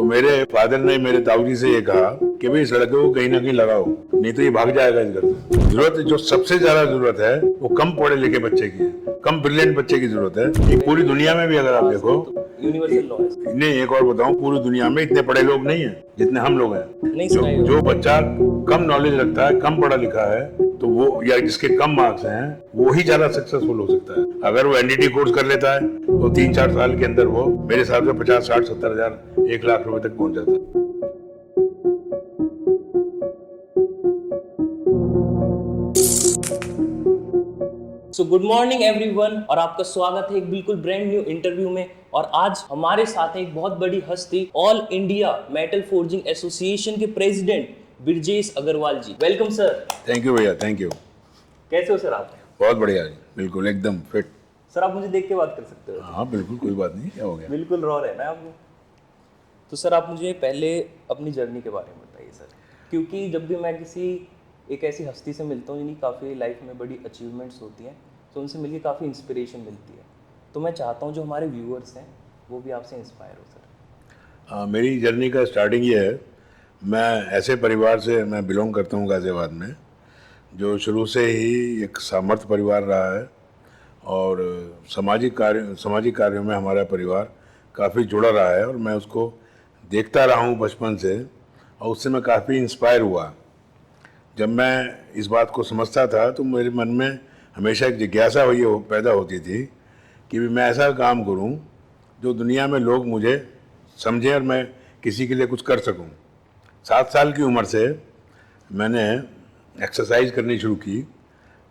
मेरे फादर ने मेरे ताऊजी से ये कहा कि भाई इस लड़के को कहीं ना कहीं लगाओ, नहीं तो ये भाग जाएगा इस घर से। जरूरत जो सबसे ज्यादा जरूरत है वो कम पढ़े लिखे बच्चे की है, कम ब्रिलियंट बच्चे की जरूरत है। ये पूरी दुनिया में भी अगर आप देखो, यूनिवर्सल लॉ है। नहीं एक और बताऊं, पूरी दुनिया में इतने पढ़े लोग नहीं है जितने हम लोग हैं। नहीं जो सुनाई जो बच्चा कम नॉलेज रखता है, कम पढ़ा लिखा है, तो वो या जिसके कम मार्क्स हैं वो ही ज्यादा सक्सेसफुल हो सकता है। अगर वो एनडीटी कोर्स कर लेता है तो 3-4 साल के अंदर वो मेरे हिसाब से 50-60-70 हजार 1 लाख रुपए तक पहुंच जाता है। सो गुड मॉर्निंग एवरीवन, और आपका स्वागत है एक बिल्कुल ब्रांड न्यू इंटरव्यू में। और आज हमारे साथ है एक बहुत बड़ी हस्ती, all India metal forging association के president Brajesh Agrawal ji. Welcome sir. Thank you भैया, थैंक यू। कैसे हो सर आप? बहुत बढ़िया जी, बिल्कुल एकदम फिट। सर आप मुझे देख के बात कर सकते हो? हाँ बिल्कुल, कोई बात नहीं, क्या हो गया। बिल्कुल रॉ रहना है आपको। तो सर आप मुझे पहले अपनी जर्नी के बारे में बताइए सर, क्योंकि जब भी मैं किसी एक ऐसी हस्ती से मिलता हूँ जिनकी काफ़ी लाइफ में बड़ी अचीवमेंट्स होती हैं, तो उनसे मिलके काफ़ी इंस्पिरेशन मिलती है। तो मैं चाहता हूँ जो हमारे व्यूअर्स हैं वो भी आपसे इंस्पायर हो सर। मेरी जर्नी का स्टार्टिंग ये है, मैं ऐसे परिवार से मैं बिलोंग करता हूँ गाज़ियाबाद में, जो शुरू से ही एक समर्थ परिवार रहा है और सामाजिक कार्यों में हमारा परिवार काफ़ी जुड़ा रहा है और मैं उसको देखता रहा हूँ बचपन से, और उससे मैं काफ़ी इंस्पायर हुआ। जब मैं इस बात को समझता था तो मेरे मन में हमेशा एक जिज्ञासा पैदा होती थी कि भी मैं ऐसा काम करूं जो दुनिया में लोग मुझे समझें और मैं किसी के लिए कुछ कर सकूं। 7 साल की उम्र से मैंने एक्सरसाइज करनी शुरू की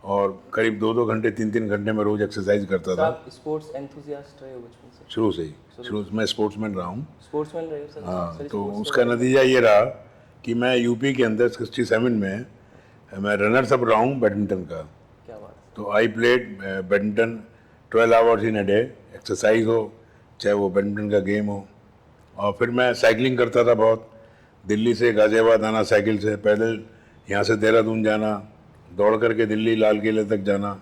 और करीब 2-2 घंटे 3-3 घंटे में रोज़ एक्सरसाइज करता था। आप स्पोर्ट्स एंथुसियास्ट रहे हो बचपन से? शुरू से ही, शुरू से मैं स्पोर्ट्समैन रहा हूँ। स्पोर्ट्समैन रहे हो सर? हाँ, सर, तो sports के उसका बारे में नतीजा ये रहा कि मैं यूपी के अंदर 67 में मैं रनर्स अप रहा हूँ बैडमिंटन का। क्या बात है। तो I played badminton 12 hours in a day, exercise हो चाहे वो बैडमिंटन का गेम हो। और फिर मैं साइकिलिंग करता था बहुत, दिल्ली से गाज़ियाबाद आना साइकिल से, पैदल यहाँ से देहरादून जाना, दौड़ करके दिल्ली लाल किले तक जाना।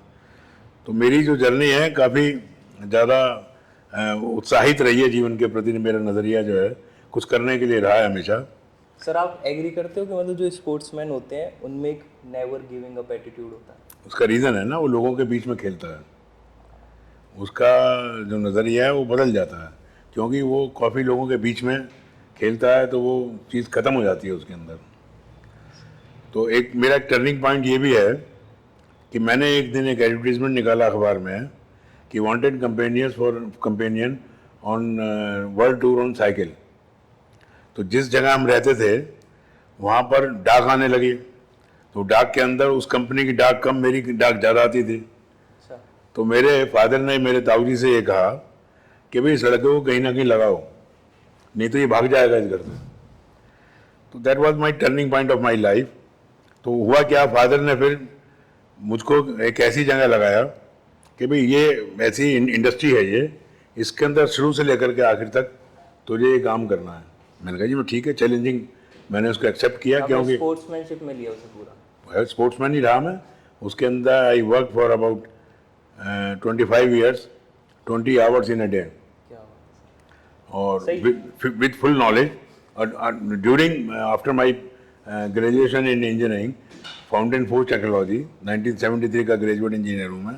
तो मेरी जो जर्नी है काफ़ी ज़्यादा उत्साहित रही है जीवन के प्रति। मेरा नज़रिया जो है कुछ करने के लिए रहा है हमेशा। सर आप एग्री करते हो कि मतलब जो स्पोर्ट्समैन होते हैं उनमें एक नेवर गिविंग अप एटीट्यूड होता है? उसका रीज़न है ना, वो लोगों के बीच में खेलता है, उसका जो नज़रिया है वो बदल जाता है, क्योंकि वो काफ़ी लोगों के बीच में खेलता है तो वो चीज़ ख़त्म हो जाती है उसके अंदर। तो एक मेरा टर्निंग पॉइंट ये भी है कि मैंने एक दिन एक एडवर्टीजमेंट निकाला अखबार में कि wanted companion on world tour on cycle. तो जिस जगह हम रहते थे वहाँ पर डाक आने लगी, तो डाक के अंदर उस कंपनी की डाक कम, मेरी डाक ज़्यादा आती थी। अच्छा। तो मेरे फादर ने मेरे ताऊजी से ये कहा कि भाई इस लड़के को कहीं ना कहीं लगाओ, नहीं तो ये भाग जाएगा इस घर से। तो that was my turning point of my life. तो हुआ क्या, फादर ने फिर मुझको एक ऐसी जगह लगाया कि भाई ये ऐसी इंडस्ट्री है, ये इसके अंदर शुरू से लेकर के आखिर तक तुझे ये काम करना है। मैंने कहा जी मैं ठीक है, चैलेंजिंग, मैंने उसको एक्सेप्ट किया क्योंकि स्पोर्ट्समैनशिप में लिया उसे पूरा। स्पोर्ट्समैन ही रहा मैं। उसके अंदर I work for about 25 years, 20 hours in a day, क्या बात है। और सही। With full knowledge. और during after my graduation in engineering, foundry forge technology, 1973 का ग्रेजुएट इंजीनियर हूँ मैं।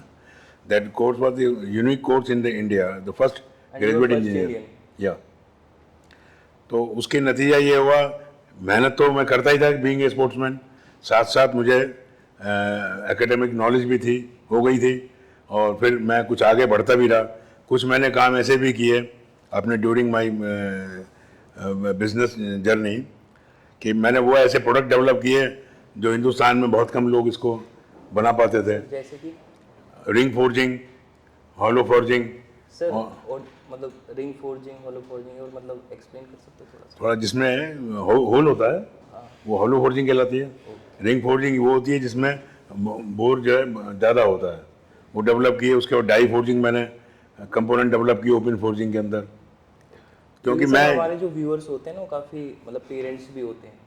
That course was the unique course in the India, the first graduate engineer. या तो उसके नतीजा ये हुआ, मेहनत तो मैं करता ही था बीइंग ए स्पोर्ट्समैन, साथ साथ मुझे एकेडमिक नॉलेज भी थी, हो गई थी, और फिर मैं कुछ आगे बढ़ता भी रहा। कुछ मैंने काम ऐसे भी किए अपने ड्यूरिंग माय बिजनेस जर्नी कि मैंने वो ऐसे प्रोडक्ट डेवलप किए जो हिंदुस्तान में बहुत कम लोग इसको बना पाते थे। जैसे कि ring forging, hollow forging. Sir और मतलब रिंग फोर्जिंग, होलो फोर्जिंग, और मतलब एक्सप्लेन कर सकते हो थोड़ा सा? थोड़ा जिसमें होल होता है वो हॉलो फोर्जिंग कहलाती है। रिंग फोर्जिंग वो होती है जिसमें बोर जो है ज़्यादा होता है, वो डेवलप किए। उसके बाद डाई फोर्जिंग मैंने कंपोनेंट डेवलप किए ओपन फोर्जिंग के अंदर, क्योंकि मैं हमारे जो व्यूअर्स होते हैं ना वो काफ़ी मतलब पेरेंट्स भी होते हैं।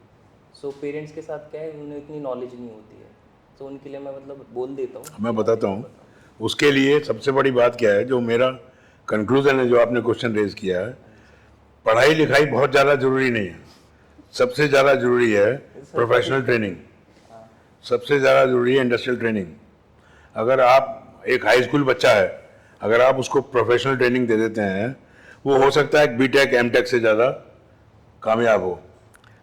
सो पेरेंट्स के साथ क्या है, उन्हें इतनी नॉलेज नहीं होती है, तो उनके लिए मैं मतलब बोल देता हूँ। मैं बताता हूँ उसके लिए सबसे बड़ी बात क्या है। जो मेरा कंक्लूजन है, जो आपने क्वेश्चन रेज किया है, पढ़ाई लिखाई बहुत ज़्यादा जरूरी नहीं है, सबसे ज़्यादा जरूरी है प्रोफेशनल ट्रेनिंग, सबसे ज़्यादा जरूरी है इंडस्ट्रियल ट्रेनिंग। अगर आप एक हाई स्कूल बच्चा है, अगर आप उसको प्रोफेशनल ट्रेनिंग दे देते हैं, वो हो सकता है बीटेक एमटेक से ज़्यादा कामयाब हो।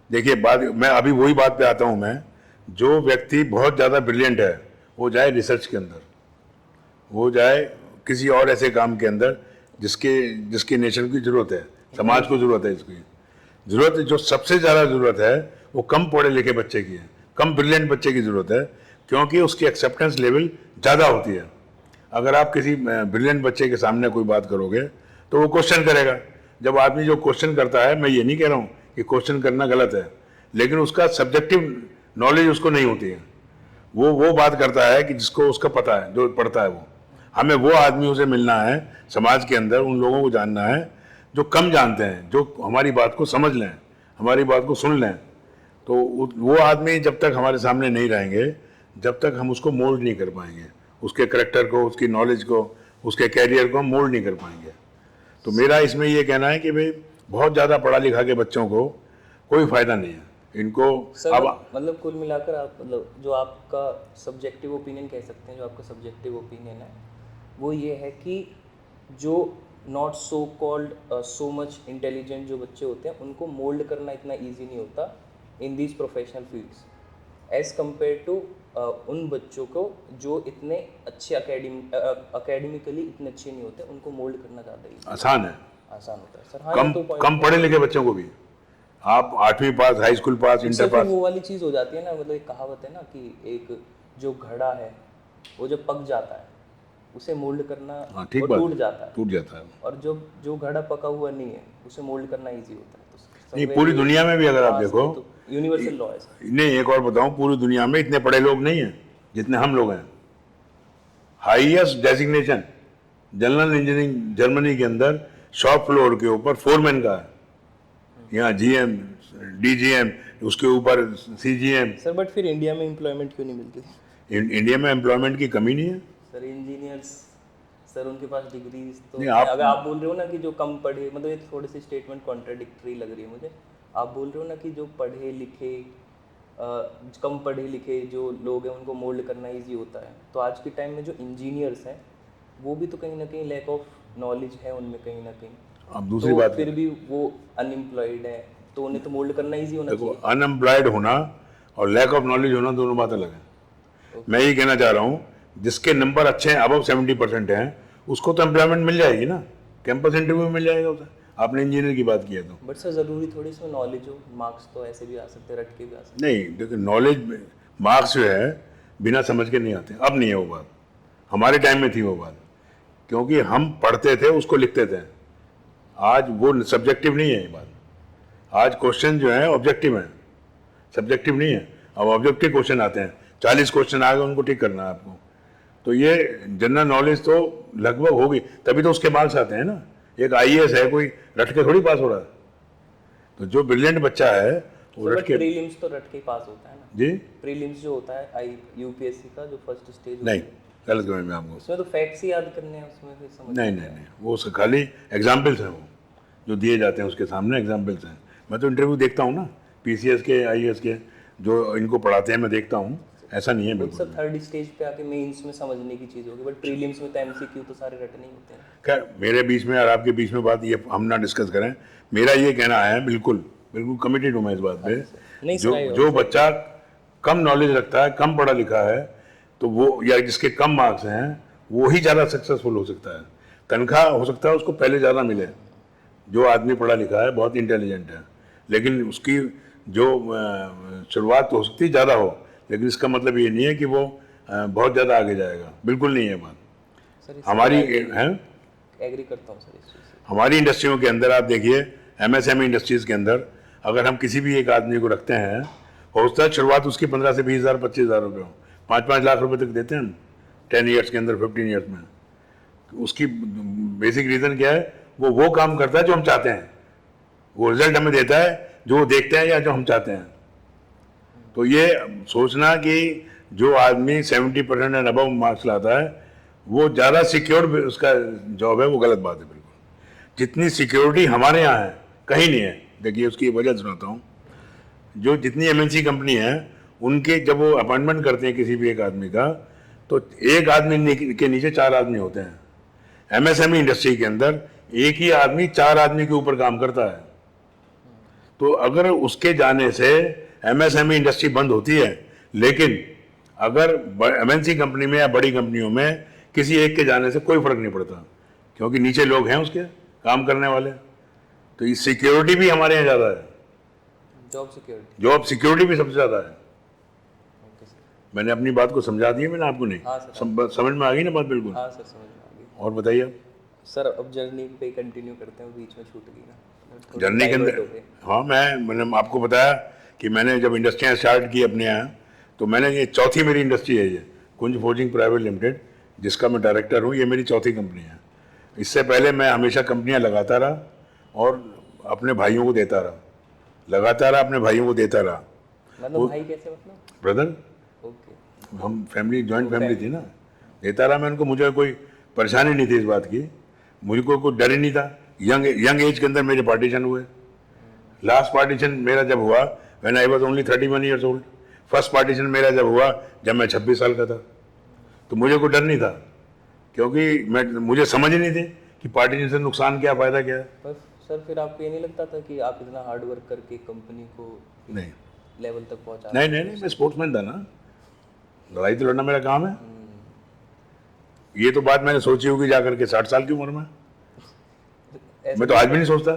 देखिए बात, मैं अभी वही बात पे आता हूँ, मैं जो व्यक्ति बहुत ज़्यादा ब्रिलियंट है वो जाए रिसर्च के अंदर, वो जाए किसी और ऐसे काम के अंदर जिसके नेशन की ज़रूरत है, समाज को ज़रूरत है। इसकी ज़रूरत जो सबसे ज़्यादा ज़रूरत है वो कम पढ़े लिखे बच्चे की है, कम ब्रिलियंट बच्चे की ज़रूरत है, क्योंकि उसकी एक्सेप्टेंस लेवल ज़्यादा होती है। अगर आप किसी ब्रिलियंट बच्चे के सामने कोई बात करोगे तो वो क्वेश्चन करेगा। जब आदमी जो क्वेश्चन करता है, मैं ये नहीं कह रहा हूँ कि क्वेश्चन करना गलत है, लेकिन उसका सब्जेक्टिव नॉलेज उसको नहीं होती है। वो बात करता है कि जिसको उसका पता है, जो पढ़ता है वो। हमें वो आदमियों से मिलना है समाज के अंदर, उन लोगों को जानना है जो कम जानते हैं, जो हमारी बात को समझ लें, हमारी बात को सुन लें। तो वो आदमी जब तक हमारे सामने नहीं रहेंगे, जब तक हम उसको मोल्ड नहीं कर पाएंगे, उसके करेक्टर को, उसकी नॉलेज को, उसके कैरियर को हम मोल्ड नहीं कर पाएंगे। तो मेरा इसमें ये कहना है कि भाई बहुत ज़्यादा पढ़ा लिखा के बच्चों को कोई फ़ायदा नहीं है इनको। सर अब मतलब कुल मिलाकर आप मतलब जो आपका सब्जेक्टिव ओपिनियन कह सकते हैं, जो आपका सब्जेक्टिव ओपिनियन है वो ये है कि जो not so called so much intelligent जो बच्चे होते हैं उनको मोल्ड करना इतना ईजी नहीं होता in these professional fields as compare to उन बच्चों को जो इतने अच्छे अकेडमिकली इतने अच्छे नहीं होते, उनको मोल्ड करना ज़्यादा ईजी आसान है, आसान होता है। सर हाँ, कम ये तो point कम पढ़े लिखे बच्चों को भी आप 8वीं पास, हाई स्कूल पास, इससे इंटर फिर पास। वो वाली चीज़ हो जाती है ना, मतलब एक कहावत है ना कि एक जो घड़ा है वो जब पक जाता है उसे मोल्ड करना हाँ ठीक और बात, टूट जाता है, टूट जाता है। और जो घड़ा पका हुआ नहीं है उसे मोल्ड करना इजी होता है। तो नहीं, पूरी दुनिया में भी अगर आप देखो, तो यूनिवर्सल लॉ है सर। नहीं एक और बताऊं, पूरी दुनिया में इतने पढ़े लोग नहीं हैं जितने हम लोग हैं। Highest designation general engineering Germany के अंदर शॉप फ्लोर के ऊपर फोरमैन का है, यहाँ जीएम, डीजीएम, उसके ऊपर सीजीएम। सर बट फिर इंडिया में एम्प्लॉयमेंट क्यों नहीं मिलती? इंडिया में एम्प्लॉयमेंट की कमी नहीं है सर इंजीनियर्स, सर उनके पास डिग्रीज तो नहीं, अगर आप बोल रहे हो ना कि जो कम पढ़े, मतलब ये थोड़ी सी स्टेटमेंट कॉन्ट्राडिक्टरी लग रही है मुझे। आप बोल रहे हो ना कि जो पढ़े लिखे कम पढ़े लिखे जो लोग हैं उनको मोल्ड करना इजी होता है, तो आज के टाइम में जो इंजीनियर्स हैं वो भी तो कहीं ना कहीं लैक ऑफ नॉलेज है उनमें कहीं ना कहीं। अब दूसरी तो बात फिर भी वो अनएम्प्लॉयड है, तो उन्हें तो मोल्ड करना इजी होना देखो, चाहिए। अनएम्प्लॉयड होना और लैक ऑफ नॉलेज होना दोनों बात अलग है। मैं ये कहना चाह रहा हूँ, जिसके नंबर अच्छे हैं, अबव 70% हैं, उसको तो एम्प्लॉयमेंट मिल जाएगी ना, कैंपस इंटरव्यू में मिल जाएगा उसे। आपने इंजीनियर की बात की है तो। बट सर ज़रूरी थोड़ी इसमें नॉलेज हो, मार्क्स तो ऐसे भी आ सकते हैं, रट के भी आ सकते नहीं देखिए, नॉलेज मार्क्स जो है बिना समझ के नहीं आते। अब नहीं है वो बात, हमारे टाइम में थी वो बात, क्योंकि हम पढ़ते थे उसको लिखते थे। आज वो सब्जेक्टिव नहीं है ये बात, आज क्वेश्चन जो है ऑब्जेक्टिव है, सब्जेक्टिव नहीं है। अब ऑब्जेक्टिव क्वेश्चन आते हैं, 40 क्वेश्चन आ गए, उनको ठीक करना है आपको। तो ये जनरल नॉलेज तो लगभग होगी, तभी तो उसके मार्क्स आते हैं ना। एक आईएएस है, कोई रट के थोड़ी पास हो रहा है। तो जो ब्रिलियंट बच्चा है वो हैं। रट बट के। प्रीलिम्स तो रट के ही पास होता है ना। जी प्रीलिम्स जो होता है यूपीएससी का जो फर्स्ट स्टेज नहीं, गलत समझ में आपको। उसमें तो फैक्ट्स ही याद करने हैं, उसमें फिर समझ नहीं नहीं नहीं, वो खाली एग्जाम्पल्स हैं, वो जो दिए जाते हैं उसके सामने एग्जाम्पल्स हैं। मैं तो इंटरव्यू देखता हूँ ना, पीसीएस के, आईएएस के, जो इनको पढ़ाते हैं मैं देखता हूँ, ऐसा नहीं है बिल्कुल। सब थर्ड स्टेज पे आके मेंस में समझने की चीज़ होगी, बट प्रीलिम्स में तो एमसीक्यू तो सारे रटने ही होते हैं। खैर, मेरे बीच में और आपके बीच में बात ये हम ना डिस्कस करें। मेरा ये कहना है, बिल्कुल बिल्कुल कमिटेड हूँ मैं इस बात पे। नहीं जो सर, जो बच्चा कम नॉलेज रखता है, कम पढ़ा लिखा है, तो वो, या जिसके कम मार्क्स हैं, वो ही ज़्यादा सक्सेसफुल हो सकता है। तनख्वाह हो सकता है उसको पहले ज़्यादा मिले। जो आदमी पढ़ा लिखा है, बहुत इंटेलिजेंट है, लेकिन उसकी जो शुरुआत तो हो सकती है ज़्यादा हो, लेकिन इसका मतलब ये नहीं है कि वो बहुत ज़्यादा आगे जाएगा। बिल्कुल नहीं है बात। सर हमारी है, एग्री करता हूँ सर इस चीज़ से। हमारी इंडस्ट्रियों के अंदर आप देखिए, एमएसएमई इंडस्ट्रीज़ के अंदर अगर हम किसी भी एक आदमी को रखते हैं, हो सकता है शुरुआत उसकी 15 से 20 हज़ार, 25 हज़ार रुपये हो, 5-5 लाख रुपए तक देते हैं हम 10 ईयर्स के अंदर, 15 ईयर्स में। उसकी बेसिक रीज़न क्या है? वो काम करता है जो हम चाहते हैं, वो रिजल्ट हमें देता है जो वो देखते हैं या जो हम चाहते हैं। तो ये सोचना कि जो आदमी 70% एंड अबव मार्क्स लाता है वो ज़्यादा सिक्योर उसका जॉब है, वो गलत बात है बिल्कुल। जितनी सिक्योरिटी हमारे यहाँ है कहीं नहीं है। देखिए उसकी वजह सुनाता हूँ। जो जितनी एमएनसी कंपनी है उनके जब वो अपॉइंटमेंट करते हैं किसी भी एक आदमी का, तो एक आदमी के नीचे 4 आदमी होते हैं। एमएसएमई इंडस्ट्री के अंदर एक ही आदमी 4 आदमी के ऊपर काम करता है। तो अगर उसके जाने से एमएसएमई इंडस्ट्री बंद होती है, लेकिन अगर एमएनसी कंपनी में या बड़ी कंपनियों में किसी एक के जाने से कोई फर्क नहीं पड़ता, क्योंकि नीचे लोग हैं उसके काम करने वाले। तो ये सिक्योरिटी भी हमारे यहाँ ज़्यादा है, जॉब सिक्योरिटी भी सबसे ज़्यादा है। Okay sir. मैंने अपनी बात को समझा दी है, मैंने आपको नहीं? हाँ सर। समझ में आ गई ना बात? बिल्कुल। हाँ सर, समझ में आ गई। और बताइए आप। सर अब जर्नी पे कंटिन्यू करते हैं, बीच में छूट गई ना थोड़ी जर्नी के divert अंदर हो गए। हाँ, मैंने आपको बताया कि मैंने जब इंडस्ट्रियाँ स्टार्ट की अपने यहाँ, तो मैंने ये चौथी मेरी इंडस्ट्री है, ये कुंज फोर्जिंग प्राइवेट लिमिटेड, जिसका मैं डायरेक्टर हूँ। ये मेरी चौथी कंपनी है। इससे पहले मैं हमेशा कंपनियाँ लगाता रहा और अपने भाइयों को देता रहा, लगाता रहा, अपने भाइयों को देता रहा। मतलब भाई कैसे, मतलब? Brother, okay. हम फैमिली, जॉइंट फैमिली थी ना, देता रहा मैं उनको। मुझे कोई परेशानी नहीं थी इस बात की, मुझको कोई डर ही नहीं था। यंग एज के अंदर मेरे पार्टीशन हुए। लास्ट पार्टीशन मेरा जब हुआ when I was only 31 years old. First partition मेरा जब हुआ जब मैं 26 साल का था। तो मुझे कोई डर नहीं था, क्योंकि मुझे समझ ही नहीं थी कि पार्टीशन से नुकसान क्या, फ़ायदा क्या है। पर सर फिर आपको ये नहीं लगता था कि आप इतना हार्ड वर्क करके कंपनी को नहीं लेवल तक पहुंचा? नहीं नहीं नहीं, मैं स्पोर्ट्समैन था ना, लड़ाई तो लड़ना मेरा काम है। ये तो बात मैंने सोची होगी जाकर के 60 साल की उम्र में। ऐसे मैं तो आज भी नहीं सोचता।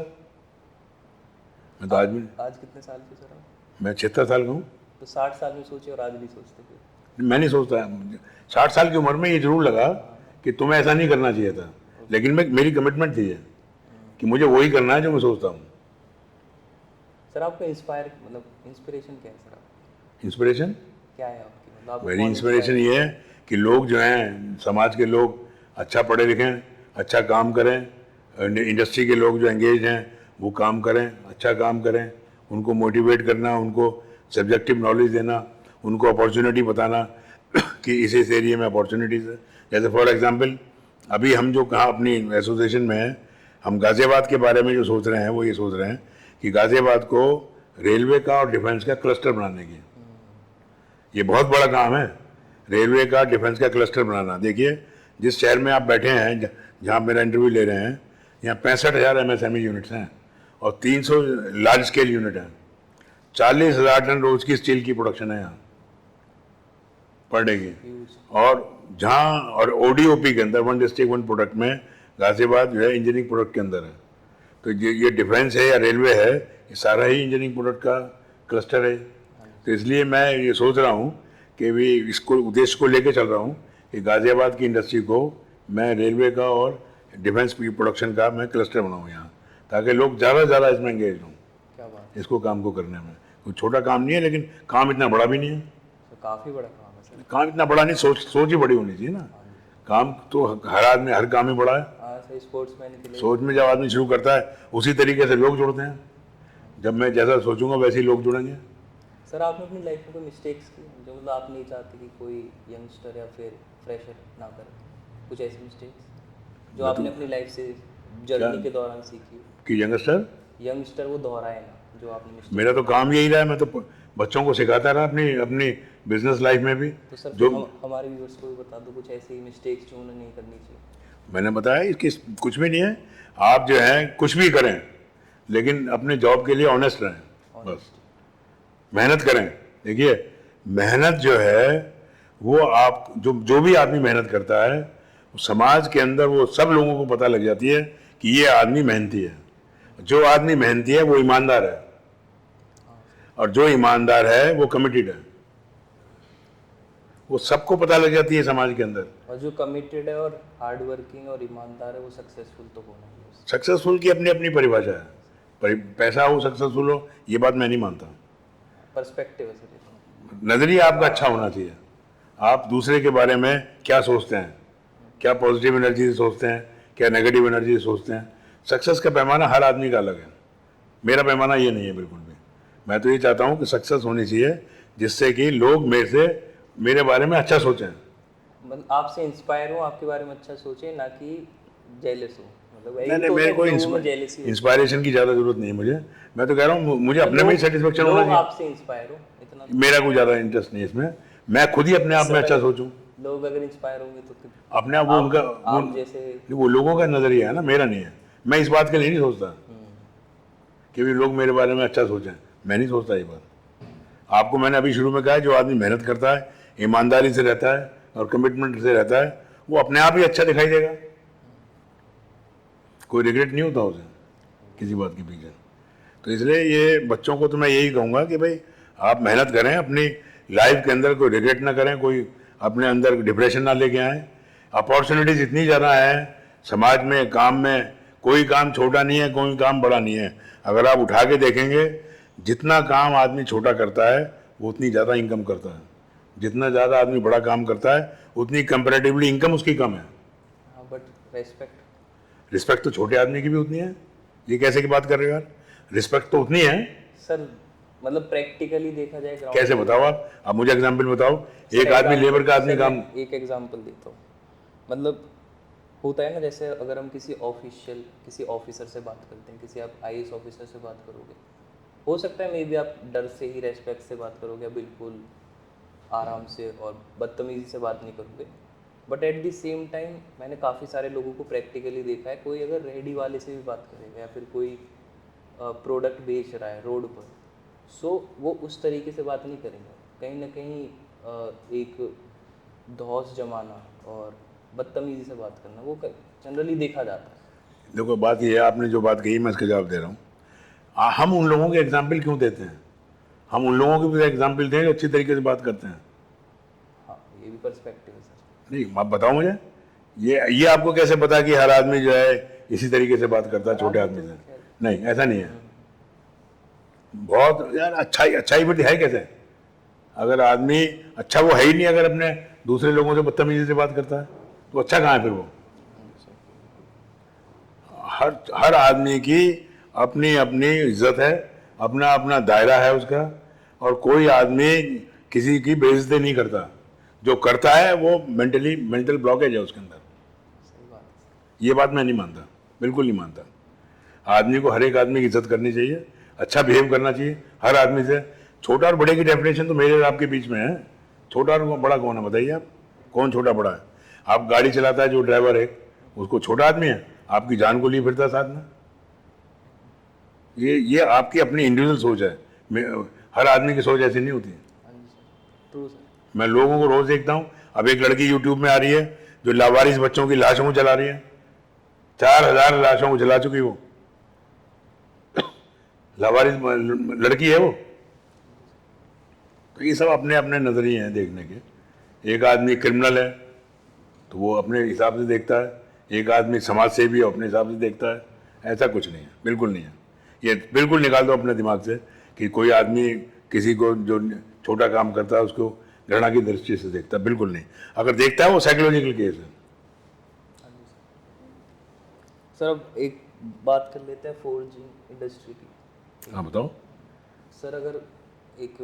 मैं तो आज भी, आज कितने साल के सर आप? मैं 76 साल का हूँ। तो 60 साल में सोचे और आज नहीं सोचते फिर? मैं नहीं सोचता। 60 साल की उम्र में ये जरूर लगा कि तुम्हें ऐसा नहीं करना चाहिए था, लेकिन मेरी कमिटमेंट थी ये कि मुझे वही करना है जो मैं सोचता हूँ। सर आपको इंस्पिरेशन क्या है सर? आप इंस्पिरेशन, क्या है आपकी, मतलब आपको मेरी कौन इंस्पिरेशन inspire- ये है कि लोग जो हैं, समाज के लोग अच्छा पढ़े लिखें, अच्छा काम करें, इंडस्ट्री के लोग जो एंगेज हैं वो काम करें, अच्छा काम करें, उनको मोटिवेट करना, उनको सब्जेक्टिव नॉलेज देना, उनको अपॉर्चुनिटी बताना कि इस एरिया में अपॉर्चुनिटीज़ है। जैसे फॉर एग्जांपल अभी हम जो कहाँ अपनी एसोसिएशन में हैं, हम गाज़ियाबाद के बारे में जो सोच रहे हैं वो ये सोच रहे हैं कि गाज़ियाबाद को रेलवे का और डिफेंस का क्लस्टर बनाने की, ये बहुत बड़ा काम है, रेलवे का डिफेंस का क्लस्टर बनाना। देखिए जिस शहर में आप बैठे हैं, जहाँ मेरा इंटरव्यू ले रहे हैं, यहाँ 65,000 एमएसएमई यूनिट्स हैं और 300 लार्ज स्केल यूनिट हैं। 40,000 टन रोज की स्टील की प्रोडक्शन है यहाँ पर डे की। और ओडीओपी के अंदर, वन डिस्ट्रिक्ट वन प्रोडक्ट में गाजियाबाद जो है इंजीनियरिंग प्रोडक्ट के अंदर है। तो ये डिफेंस है या रेलवे है, ये सारा ही इंजीनियरिंग प्रोडक्ट का क्लस्टर है। तो इसलिए मैं ये सोच रहा हूँ कि भी इसको उद्देश्य को लेके चल रहा हूँ कि गाजियाबाद की इंडस्ट्री को मैं रेलवे का और डिफेंस प्रोडक्शन का मैं क्लस्टर बनाऊँ यहाँ, ताकि लोग ज़्यादा से ज़्यादा इसमें एंगेज हों, क्या बात इसको काम को करने में। कोई छोटा काम नहीं है, लेकिन काम इतना बड़ा भी नहीं है। है, काफ़ी बड़ा काम है सर। काम इतना बड़ा नहीं, सोच ही बड़ी होनी चाहिए ना। काम तो हर आदमी, हर काम ही बड़ा है। हाँ सर, स्पोर्ट्समैन के लिए। सोच में जब आदमी शुरू करता है उसी तरीके से लोग जुड़ते हैं। जब मैं जैसा सोचूंगा वैसे ही लोग जुड़ेंगे। सर आपने अपनी लाइफ में कोई मिस्टेक्स की जो मतलब आप नहीं चाहते कि कोई यंगस्टर या फिर फ्रेशर ना करे? कुछ ऐसी मिस्टेक्स जो आपने अपनी लाइफ से जर्नी के दौरान सीखी हो? कि यंगस्टर वो दोहराए ना, जो आपने मिस्टेक। मेरा तो काम यही रहा है, मैं तो बच्चों को सिखाता रहा अपनी अपनी बिजनेस लाइफ में भी। तो सर जो हमारे व्यूअर्स को भी बता दो कुछ ऐसी मिस्टेक्स जो उन्हें नहीं करनी चाहिए। मैंने बताया इसकी कुछ भी नहीं है। आप जो है कुछ भी करें, लेकिन अपने जॉब के लिए ऑनेस्ट रहें, बस मेहनत करें। देखिए मेहनत जो है वो आप जो भी आदमी मेहनत करता है, समाज के अंदर वो सब लोगों को पता लग जाती है कि ये आदमी मेहनती है। जो आदमी मेहनती है वो ईमानदार है, और जो ईमानदार है वो कमिटेड है। वो सबको पता लग जाती है समाज के अंदर। और जो कमिटेड है और हार्ड वर्किंग और ईमानदार है वो सक्सेसफुल तो होना ही है। सक्सेसफुल की अपनी अपनी परिभाषा है। पैसा हो, सक्सेसफुल हो, ये बात मैं नहीं मानता। पर्सपेक्टिव है सर ये तो। नजरिया आपका अच्छा होना चाहिए। आप दूसरे के बारे में क्या सोचते हैं, क्या पॉजिटिव एनर्जी से सोचते हैं, क्या नेगेटिव एनर्जी से सोचते हैं। सक्सेस का पैमाना हर आदमी का अलग है। मेरा पैमाना ये नहीं है बिल्कुल भी। मैं तो ये चाहता हूँ कि सक्सेस होनी चाहिए जिससे कि लोग मेरे बारे में अच्छा सोचें। मतलब आपसे इंस्पायर हो, आपके बारे में अच्छा सोचे, ना कि जेलस हो। मतलब नहीं नहीं, मेरे को जेलेसी इंस्पायरेशन की ज़्यादा जरूरत नहीं है मुझे। मैं तो कह रहा हूँ मुझे अपने में ही सेटिस्फेक्शन होना लोग चाहिए। आपसे इंस्पायर हो इतना तो। मेरा कोई ज़्यादा इंटरेस्ट नहीं है इसमें, मैं खुद ही अपने आप में अच्छा सोचूं। लोग अगर इंस्पायर होंगे तो फिर अपने आप वो उनका आप जैसे वो लोगों का नज़रिया है ना, मेरा नहीं है। मैं इस बात के लिए नहीं सोचता कि भी लोग मेरे बारे में अच्छा सोचें, मैं नहीं सोचता ये बात। आपको मैंने अभी शुरू में कहा है, जो आदमी मेहनत करता है, ईमानदारी से रहता है और कमिटमेंट से रहता है, वो अपने आप ही अच्छा दिखाई देगा। कोई रिग्रेट नहीं होता उसे किसी बात के पीछे। तो इसलिए ये बच्चों को तो मैं यही कहूँगा कि भाई आप मेहनत करें, अपनी लाइफ के अंदर कोई रिग्रेट ना करें, कोई अपने अंदर डिप्रेशन ना लेके आएँ। अपॉर्चुनिटीज़ इतनी ज़्यादा है समाज में, काम में, कोई काम छोटा नहीं है, कोई काम बड़ा नहीं है। अगर आप उठा के देखेंगे, जितना काम आदमी छोटा करता है वो उतनी ज़्यादा इनकम करता है। जितना ज़्यादा आदमी बड़ा काम करता है उतनी कंपैरेटिवली इनकम उसकी कम है। हाँ, बट रिस्पेक्ट तो छोटे आदमी की भी उतनी है। ये कैसे की बात कर रहे हो यार? रिस्पेक्ट तो उतनी है सर, मतलब प्रैक्टिकली देखा जाए ग्राउंड कैसे बताओ आप मुझे एग्जाम्पल बताओ। एक आदमी लेबर का आदमी काम। एक एग्जांपल देता हूँ। मतलब होता है ना, जैसे अगर हम किसी ऑफिसर से बात करते हैं, किसी आप आईएएस ऑफिसर से बात करोगे, हो सकता है मे बी आप डर से ही रेस्पेक्ट से बात करोगे, या बिल्कुल आराम से और बदतमीजी से बात नहीं करोगे। But at the same time मैंने काफ़ी सारे लोगों को प्रैक्टिकली देखा है, कोई अगर रेहड़ी वाले से भी बात करेगा या फिर कोई प्रोडक्ट बेच रहा है रोड पर, सो वो उस तरीके से बात नहीं करेंगे। कहीं ना कहीं एक धौस जमाना और बदतमीजी से बात करना वो जनरली देखा जाता है। देखो बात ये है, आपने जो बात कही मैं इसका जवाब दे रहा हूँ। हम उन लोगों के एग्जाम्पल क्यों देते हैं? हम उन लोगों के भी एग्जाम्पल दें जो अच्छी तरीके से बात करते हैं। हाँ, ये भी पर्सपेक्टिव है सर। नहीं, आप बताओ मुझे, ये आपको कैसे पता कि हर आदमी जो है इसी तरीके से बात करता है छोटे आदमी से? नहीं, ऐसा नहीं है। बहुत यार अच्छाई भी है कैसे? अगर आदमी अच्छा वो है ही नहीं, अगर अपने दूसरे लोगों से बदतमीजी से बात करता है तो अच्छा कहाँ है फिर वो? हर आदमी की अपनी अपनी इज्जत है, अपना अपना दायरा है उसका, और कोई आदमी किसी की बेइज्जती नहीं करता। जो करता है वो मेंटल ब्लॉकेज है उसके अंदर। सही बात है। ये बात मैं नहीं मानता, बिल्कुल नहीं मानता। आदमी को हर एक आदमी की इज्जत करनी चाहिए, अच्छा बिहेव करना चाहिए हर आदमी से। छोटा और बड़े की डेफिनेशन तो मेरे और आपके बीच में है। छोटा और बड़ा कौन है बताइए आप? कौन छोटा बड़ा है? आप गाड़ी चलाता है जो ड्राइवर है, उसको छोटा आदमी है? आपकी जान को लिए फिरता है साथ में। ये आपकी अपनी इंडिविजुअल सोच है, हर आदमी की सोच ऐसी नहीं होती। हाँ जी सर, ट्रू सर। मैं लोगों को रोज देखता हूँ। अब एक लड़की यूट्यूब में आ रही है जो लावारिस बच्चों की लाशों को जला रही है। 4000 लाशों को जला चुकी वो लावारिस लड़की है वो। तो ये सब अपने अपने नजरिए हैं देखने के। एक आदमी क्रिमिनल है तो वो अपने हिसाब से देखता है, एक आदमी समाज सेवी अपने हिसाब से देखता है। ऐसा कुछ नहीं है, बिल्कुल नहीं है। ये बिल्कुल निकाल दो अपने दिमाग से कि कोई आदमी किसी को जो छोटा काम करता है उसको घृणा की दृष्टि से देखता है, बिल्कुल नहीं। अगर देखता है वो साइकोलॉजिकल केस है। सर अब एक बात कर लेते हैं फोर्जिंग इंडस्ट्री की। हाँ बताओ। सर अगर एक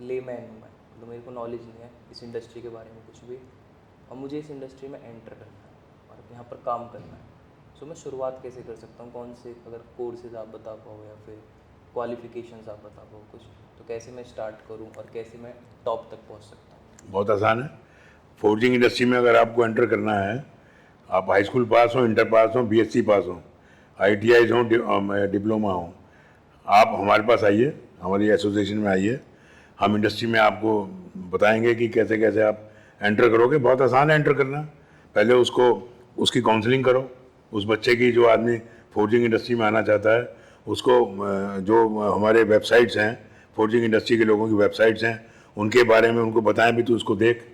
लेमैन हूँ मैं, तो मेरे को नॉलेज नहीं है इस इंडस्ट्री के बारे में कुछ भी, और मुझे इस इंडस्ट्री में एंटर करना है और यहाँ पर काम करना है, सो मैं शुरुआत कैसे कर सकता हूँ? कौन से अगर कोर्सेज आप बता पाओ या फिर क्वालिफिकेशंस आप बता पाओ कुछ, तो कैसे मैं स्टार्ट करूँ और कैसे मैं टॉप तक पहुँच सकता हूँ? बहुत आसान है। फोर्जिंग इंडस्ट्री में अगर आपको एंटर करना है, आप हाई स्कूल पास हो, इंटर पास हो, बीएससी पास हो, आईटीआई हो, डिप्लोमा हो, आप हमारे पास आइए, हमारी एसोसिएशन में आइए। हम इंडस्ट्री में आपको बताएंगे कि कैसे कैसे आप एंटर करोगे। बहुत आसान है एंटर करना। पहले उसकी काउंसलिंग करो। उस बच्चे की, जो आदमी फोर्जिंग इंडस्ट्री में आना चाहता है, उसको जो हमारे वेबसाइट्स हैं, फोर्जिंग इंडस्ट्री के लोगों की वेबसाइट्स हैं, उनके बारे में उनको बताएं भी तू उसको देख,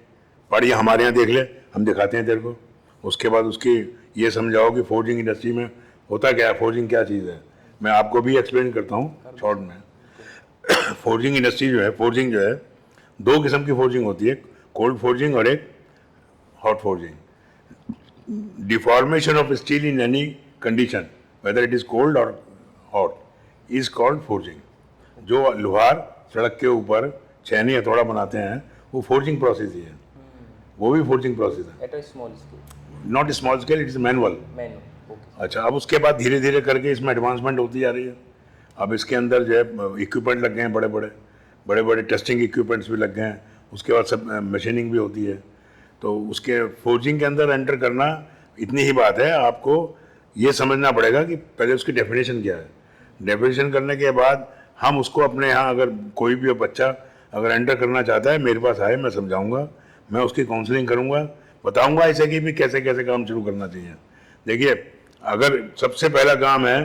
पढ़, या हमारे यहाँ देख ले, हम दिखाते हैं तेरे को। उसके बाद उसकी ये समझाओ कि फोर्जिंग इंडस्ट्री में होता क्या है, फोर्जिंग क्या चीज़ है। मैं आपको भी एक्सप्लेन करता हूँ शॉर्ट में। फोर्जिंग इंडस्ट्री जो है, दो किस्म की फोर्जिंग होती है, कोल्ड फोर्जिंग और एक hot forging. Deformation of steel in any condition whether it is cold और हॉट इज कॉल्ड फोर्जिंग। जो लोहार सड़क के ऊपर छेनी हथौड़ा बनाते हैं वो फोर्जिंग प्रोसेस ही है, वो भी फोर्जिंग प्रोसेस है। At a small scale. Not small scale, it is manual. अच्छा, अब उसके बाद धीरे धीरे करके इसमें एडवांसमेंट होती जा रही है। अब इसके अंदर जो है इक्विपमेंट लग गए हैं, बड़े बड़े टेस्टिंग इक्विपमेंट्स भी लग गए हैं। उसके बाद सब मशीनिंग भी होती है। तो उसके फोर्जिंग के अंदर एंटर करना इतनी ही बात है। आपको ये समझना पड़ेगा कि पहले उसकी डेफिनेशन क्या है। डेफिनेशन करने के बाद हम उसको अपने यहाँ, अगर कोई भी बच्चा अगर एंटर करना चाहता है, मेरे पास आए, मैं समझाऊंगा, मैं उसकी काउंसलिंग करूंगा, बताऊंगा इसे कि भी कैसे कैसे काम शुरू करना चाहिए। देखिए, अगर सबसे पहला काम है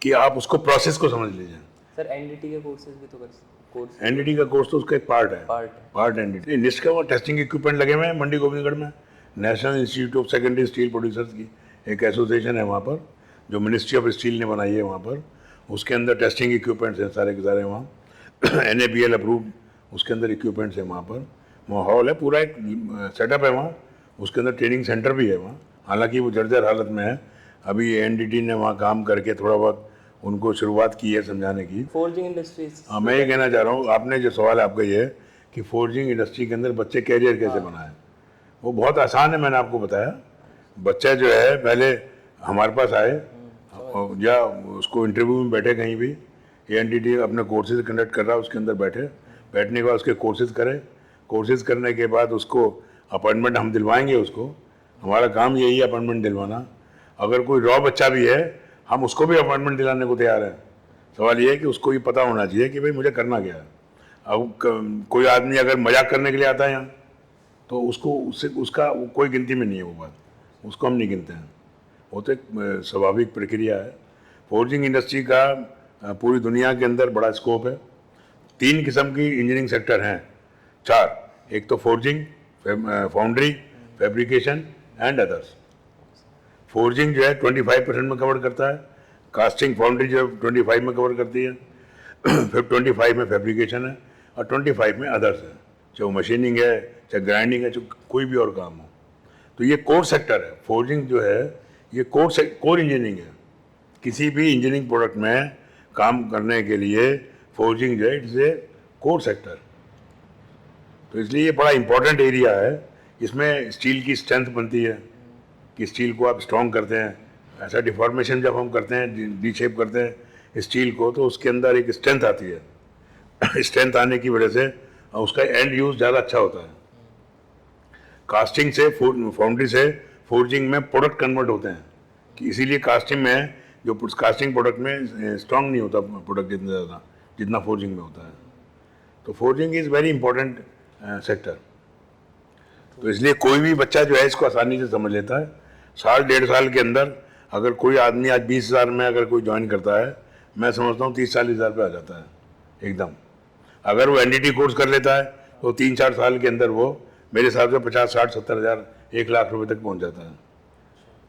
कि आप उसको प्रोसेस को समझ लीजिए। सर एनडीटी के कोर्सेज भी तो कर कोर्स एनडीटी का कोर्स तो उसका एक पार्ट है। पार्ट है। पार्ट एनडीटी निष्ठ का वो टेस्टिंग इक्विपमेंट लगे हुए हैं मंडी गोविंदगढ़ में। National institute of secondary steel producers की एक एसोसिएशन है वहाँ पर, जो मिनिस्ट्री ऑफ स्टील ने बनाई है वहाँ पर। उसके अंदर टेस्टिंग इक्विपमेंट्स हैं सारे के सारे वहाँ NABL अप्रूव्ड उसके अंदर इक्विपमेंट्स है वहाँ पर। माहौल है, पूरा एक सेटअप है वहाँ। उसके अंदर ट्रेनिंग सेंटर भी है वहाँ, हालांकि वो जर्जर हालत में है। अभी एनडीटी ने वहाँ काम करके थोड़ा बहुत उनको शुरुआत की है समझाने की। Forging industries. हाँ, मैं ये कहना चाह रहा हूँ, आपने जो सवाल आपका ये है कि फोर्जिंग इंडस्ट्री के अंदर बच्चे कैरियर कैसे बनाएं, वो बहुत आसान है। मैंने आपको बताया, बच्चा जो है पहले हमारे पास आए या उसको इंटरव्यू में बैठे कहीं भी, एनडीटी अपने कोर्सेज कंडक्ट कर रहा है, उसके अंदर बैठने के बाद उसके कोर्सेज करें। कोर्सेज करने के बाद उसको अपॉइंटमेंट हम दिलवाएंगे उसको। हमारा काम यही है, अपॉइंटमेंट दिलवाना। अगर कोई रॉ बच्चा भी है, हम उसको भी अपॉइंटमेंट दिलाने को तैयार है। सवाल ये है कि उसको ये पता होना चाहिए कि भाई मुझे करना क्या है। अब कोई आदमी अगर मजाक करने के लिए आता है यहाँ, तो उसको उससे उसका कोई गिनती में नहीं है वो बात, उसको हम नहीं गिनते हैं। वो तो एक स्वाभाविक प्रक्रिया है। फोर्जिंग इंडस्ट्री का पूरी दुनिया के अंदर बड़ा स्कोप है। 3 किस्म की इंजीनियरिंग सेक्टर हैं, 4। एक तो forging, foundry, fabrication and others. Forging जो है 25% में कवर करता है, कास्टिंग फाउंड्री जो है 25 में कवर करती है, फिर 25 में फैब्रिकेशन है और 25 में अदर्स है, चाहे वो मशीनिंग है, चाहे ग्राइंडिंग है, चाहे कोई भी और काम हो। तो ये कोर सेक्टर है। फोर्जिंग जो है ये कोर इंजीनियरिंग है। किसी भी इंजीनियरिंग प्रोडक्ट में काम करने के लिए फोर्जिंग जो है इट्स ए कोर सेक्टर। तो इसलिए ये बड़ा इंपॉर्टेंट एरिया है। इसमें स्टील की स्ट्रेंथ बनती है कि स्टील को आप स्ट्रॉन्ग करते हैं। ऐसा डिफॉर्मेशन जब हम करते हैं, डी शेप करते हैं स्टील को, तो उसके अंदर एक स्ट्रेंथ आती है। स्ट्रेंथ आने की वजह से उसका एंड यूज ज़्यादा अच्छा होता है। कास्टिंग से, फाउंड्री से फोर्जिंग में प्रोडक्ट कन्वर्ट होते हैं, कि इसीलिए कास्टिंग में जो कास्टिंग प्रोडक्ट में स्ट्रॉन्ग नहीं होता प्रोडक्ट जितना ज़्यादा जितना फोर्जिंग में होता है। तो forging is very important sector. तो इसलिए कोई भी बच्चा जो है इसको आसानी से समझ लेता है। 1.5 साल के अंदर अगर कोई आदमी आज 20,000 में अगर कोई ज्वाइन करता है, मैं समझता हूँ 30-40 हज़ार पे आ जाता है एकदम। अगर वो एनडीटी कोर्स कर लेता है तो 3-4 साल के अंदर वो मेरे हिसाब से 50-60-70 हज़ार 1 लाख रुपए तक पहुँच जाता है।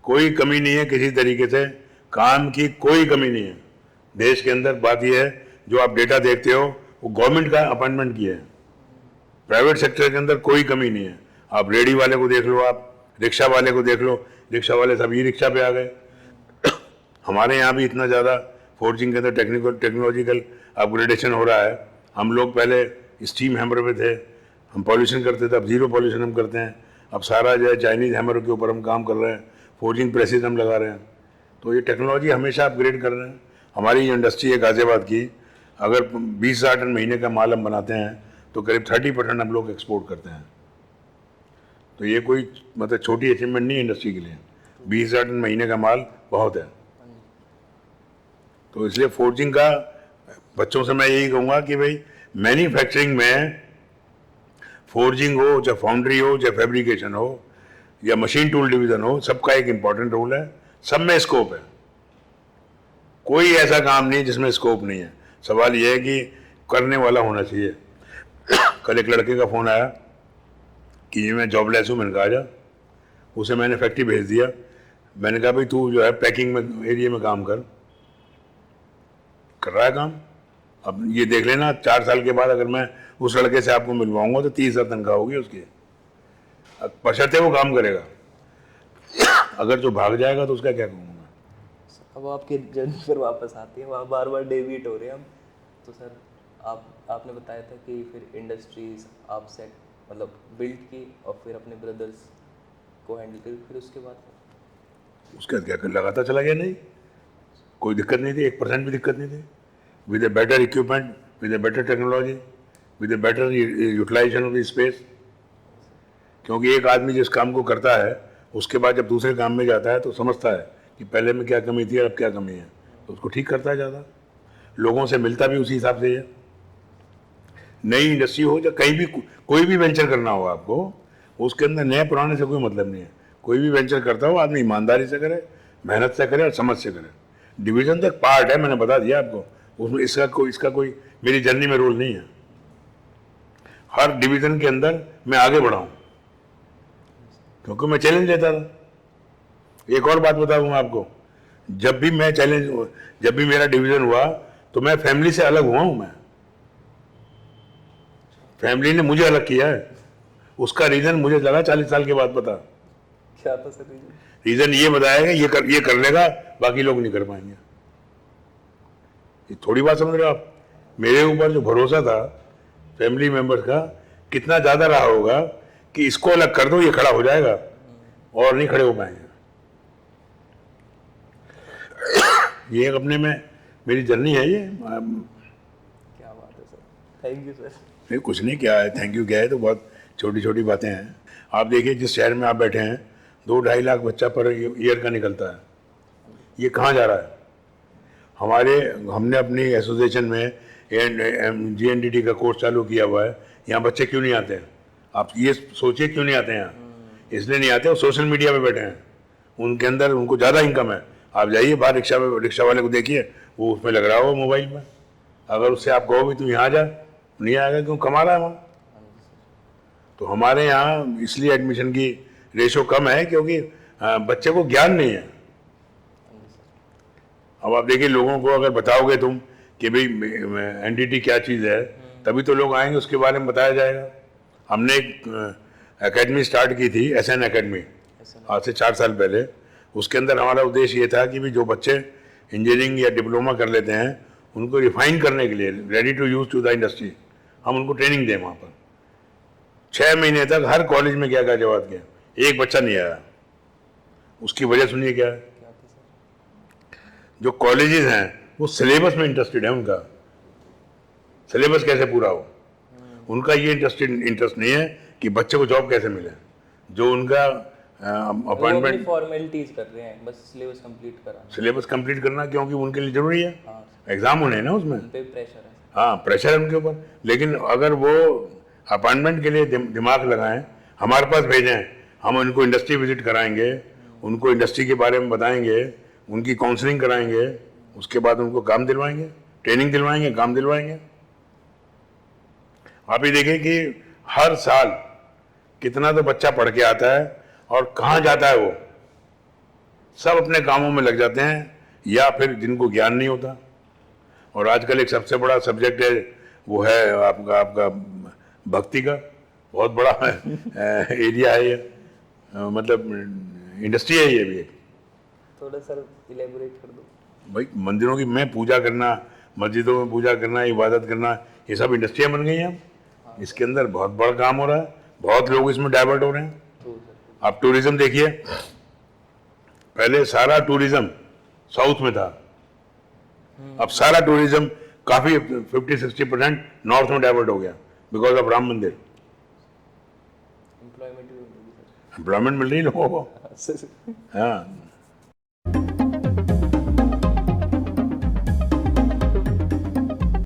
कोई कमी नहीं है किसी तरीके से, काम की कोई कमी नहीं है देश के अंदर। बात यह है, जो आप डेटा देखते हो वो गवर्नमेंट का अपॉइंटमेंट किया है। प्राइवेट सेक्टर के अंदर कोई कमी नहीं है। आप रेडी वाले को देख लो, आप रिक्शा वाले को देख लो, रिक्शा वाले सब ई रिक्शा पे आ गए। हमारे यहाँ भी इतना ज़्यादा फोर्जिंग के अंदर टेक्नोलॉजिकल अपग्रेडेशन हो रहा है। हम लोग पहले स्टीम हैमर पे थे, हम पॉल्यूशन करते थे, अब जीरो पॉल्यूशन हम करते हैं। अब सारा जो है चाइनीज़ हैमर के ऊपर हम काम कर रहे हैं, फोर्जिंग प्रेसेज हम लगा रहे हैं। तो ये टेक्नोलॉजी हमेशा अपग्रेड कर रहे हैं। हमारी इंडस्ट्री है गाज़ियाबाद की, अगर 20,000 टन महीने का माल हम बनाते हैं तो करीब 30% हम लोग एक्सपोर्ट करते हैं। तो ये कोई मतलब छोटी अचीवमेंट नहीं है इंडस्ट्री के लिए। 20,000 टन महीने का माल बहुत है। तो इसलिए फोर्जिंग का बच्चों से मैं यही कहूँगा कि भाई मैन्युफैक्चरिंग में फोर्जिंग हो, चाहे फाउंड्री हो, चाहे फैब्रिकेशन हो, या मशीन टूल डिवीज़न हो, सबका एक इम्पॉर्टेंट रोल है। सब में स्कोप है, कोई ऐसा काम नहीं जिसमें स्कोप नहीं है। सवाल यह है कि करने वाला होना चाहिए। कल एक लड़के का फ़ोन आया कि मैं जॉबलेस हूँ। मैंने कहा जा, उसे मैंने फैक्ट्री भेज दिया। मैंने कहा भाई तू जो है पैकिंग में एरिया में काम कर रहा है काम। अब ये देख लेना 4 साल के बाद अगर मैं उस लड़के से आपको मिलवाऊंगा तो 30,000 तनख्वाह होगी उसकी, बशर्ते वो काम करेगा। अगर जो भाग जाएगा तो उसका क्या कहूँगा मैं। अब आपके जर्नी पर वापस आते हैं, वहाँ बार बार डेविएट हो रहे हैं हम। तो सर आपने बताया था कि फिर इंडस्ट्रीज आप सेट मतलब बिल्ड की और फिर अपने ब्रदर्स को हैंडल करी, फिर उसके बाद उसके बाद क्या कर लगाता चला गया, नहीं कोई दिक्कत नहीं थी, 1% भी दिक्कत नहीं थी। With a better equipment, with a better technology, with a better utilisation of the space. क्योंकि एक आदमी जिस काम को करता है उसके बाद जब दूसरे काम में जाता है तो समझता है कि पहले में क्या कमी थी और अब क्या कमी है, तो उसको ठीक करता है ज़्यादा। लोगों से मिलता भी उसी हिसाब से है। नई इंडस्ट्री हो या कहीं भी कोई भी वेंचर करना हो आपको, उसके अंदर नए पुराने से कोई मतलब नहीं है। कोई भी वेंचर करता हो आदमी ईमानदारी से करे, मेहनत से करे और समझ से करे। डिवीजन तो एक पार्ट है, मैंने बता दिया आपको, उसमें इसका कोई मेरी जर्नी में रोल नहीं है। हर डिवीजन के अंदर मैं आगे बढ़ा हूं क्योंकि मैं चैलेंज लेता था। एक और बात बता दूं आपको, जब भी मेरा डिवीजन हुआ तो मैं फैमिली से अलग हुआ हूं। मैं फैमिली ने मुझे अलग किया है। उसका रीजन मुझे लगा 40 साल के बाद पता। क्या था सर रीजन? रीजन ये बताया कि ये कर लेगा, बाकी लोग नहीं कर पाएंगे। ये थोड़ी बात समझ रहे हो आप? मेरे ऊपर जो भरोसा था फैमिली मेंबर्स का कितना ज्यादा रहा होगा कि इसको अलग कर दो, ये खड़ा हो जाएगा और नहीं खड़े हो पाएंगे। ये एक अपने में मेरी जर्नी है। ये क्या बात है सर, थैंक यू सर। नहीं कुछ नहीं, क्या है थैंक यू, क्या है, तो बहुत छोटी छोटी बातें हैं। आप देखिए जिस शहर में आप बैठे हैं 2-2.5 लाख बच्चा पर ईयर का निकलता है। ये कहाँ जा रहा है? हमने अपनी एसोसिएशन में GNDT का कोर्स चालू किया हुआ है। यहाँ बच्चे क्यों नहीं आते हैं? आप ये सोचिए क्यों नहीं आते हैं यहाँ? इसलिए नहीं आते, वो सोशल मीडिया पे बैठे हैं। उनके अंदर उनको ज़्यादा इनकम है। आप जाइए बाहर रिक्शा वाले को देखिए, वो उसमें लग रहा होगा मोबाइल में। अगर उससे आप कहो भी तू यहाँ जा, नहीं आएगा, क्यों? कमा रहा है वहाँ। तो हमारे यहाँ इसलिए एडमिशन की रेशो कम है क्योंकि बच्चे को ज्ञान नहीं है। अब आप देखिए लोगों को अगर बताओगे तुम कि भाई NDT क्या चीज़ है, तभी तो लोग आएंगे, उसके बारे में बताया जाएगा। हमने एक एकेडमी स्टार्ट की थी, SN एकेडमी, आज से 4 साल पहले। उसके अंदर हमारा उद्देश्य ये था कि भी जो बच्चे इंजीनियरिंग या डिप्लोमा कर लेते हैं उनको रिफाइन करने के लिए, ready to use to the industry, हम उनको ट्रेनिंग दें वहाँ पर। 6 महीने तक हर कॉलेज में क्या जवाब किया, एक बच्चा नहीं आया। उसकी वजह सुनिए क्या है। जो कॉलेजेस हैं वो सिलेबस में इंटरेस्टेड है, उनका सिलेबस कैसे पूरा हो। उनका ये इंटरेस्ट नहीं है कि बच्चे को जॉब कैसे मिले। जो उनका अपॉइंटमेंट फॉर्मेलिटीज कर रहे हैं, बस सिलेबस कंप्लीट करना क्योंकि उनके लिए जरूरी है। एग्जाम होने हैं ना, उसमें प्रेशर है। हाँ, प्रेशर है उनके ऊपर। लेकिन अगर वो अपॉइंटमेंट के लिए दिमाग लगाएं, हमारे पास भेजें, हम उनको इंडस्ट्री विजिट कराएंगे, उनको इंडस्ट्री के बारे में बताएंगे, उनकी काउंसलिंग कराएंगे, उसके बाद उनको काम दिलवाएंगे, ट्रेनिंग दिलवाएंगे, काम दिलवाएंगे। आप ये देखें कि हर साल कितना तो बच्चा पढ़ के आता है और कहाँ जाता है, वो सब अपने कामों में लग जाते हैं या फिर जिनको ज्ञान नहीं होता। और आजकल एक सबसे बड़ा सब्जेक्ट है, वो है आपका भक्ति का बहुत बड़ा एरिया है ये, मतलब इंडस्ट्री है ये भी एक। थोड़ा सर इलेबोरेट कर दो। भाई मंदिरों की में पूजा करना, मस्जिदों में पूजा करना, इबादत करना, ये सब इंडस्ट्रियाँ बन गई हैं। इसके अंदर बहुत बड़ा काम हो रहा है, बहुत लोग इसमें डाइवर्ट हो रहे हैं। आप टूरिज्म देखिए, पहले सारा टूरिज्म साउथ में था, अब सारा टूरिज्म काफी 50-60% नॉर्थ में डाइवर्ट हो गया बिकॉज ऑफ राम मंदिर। एम्प्लॉयमेंट मिल रही है लोगों को। हाँ,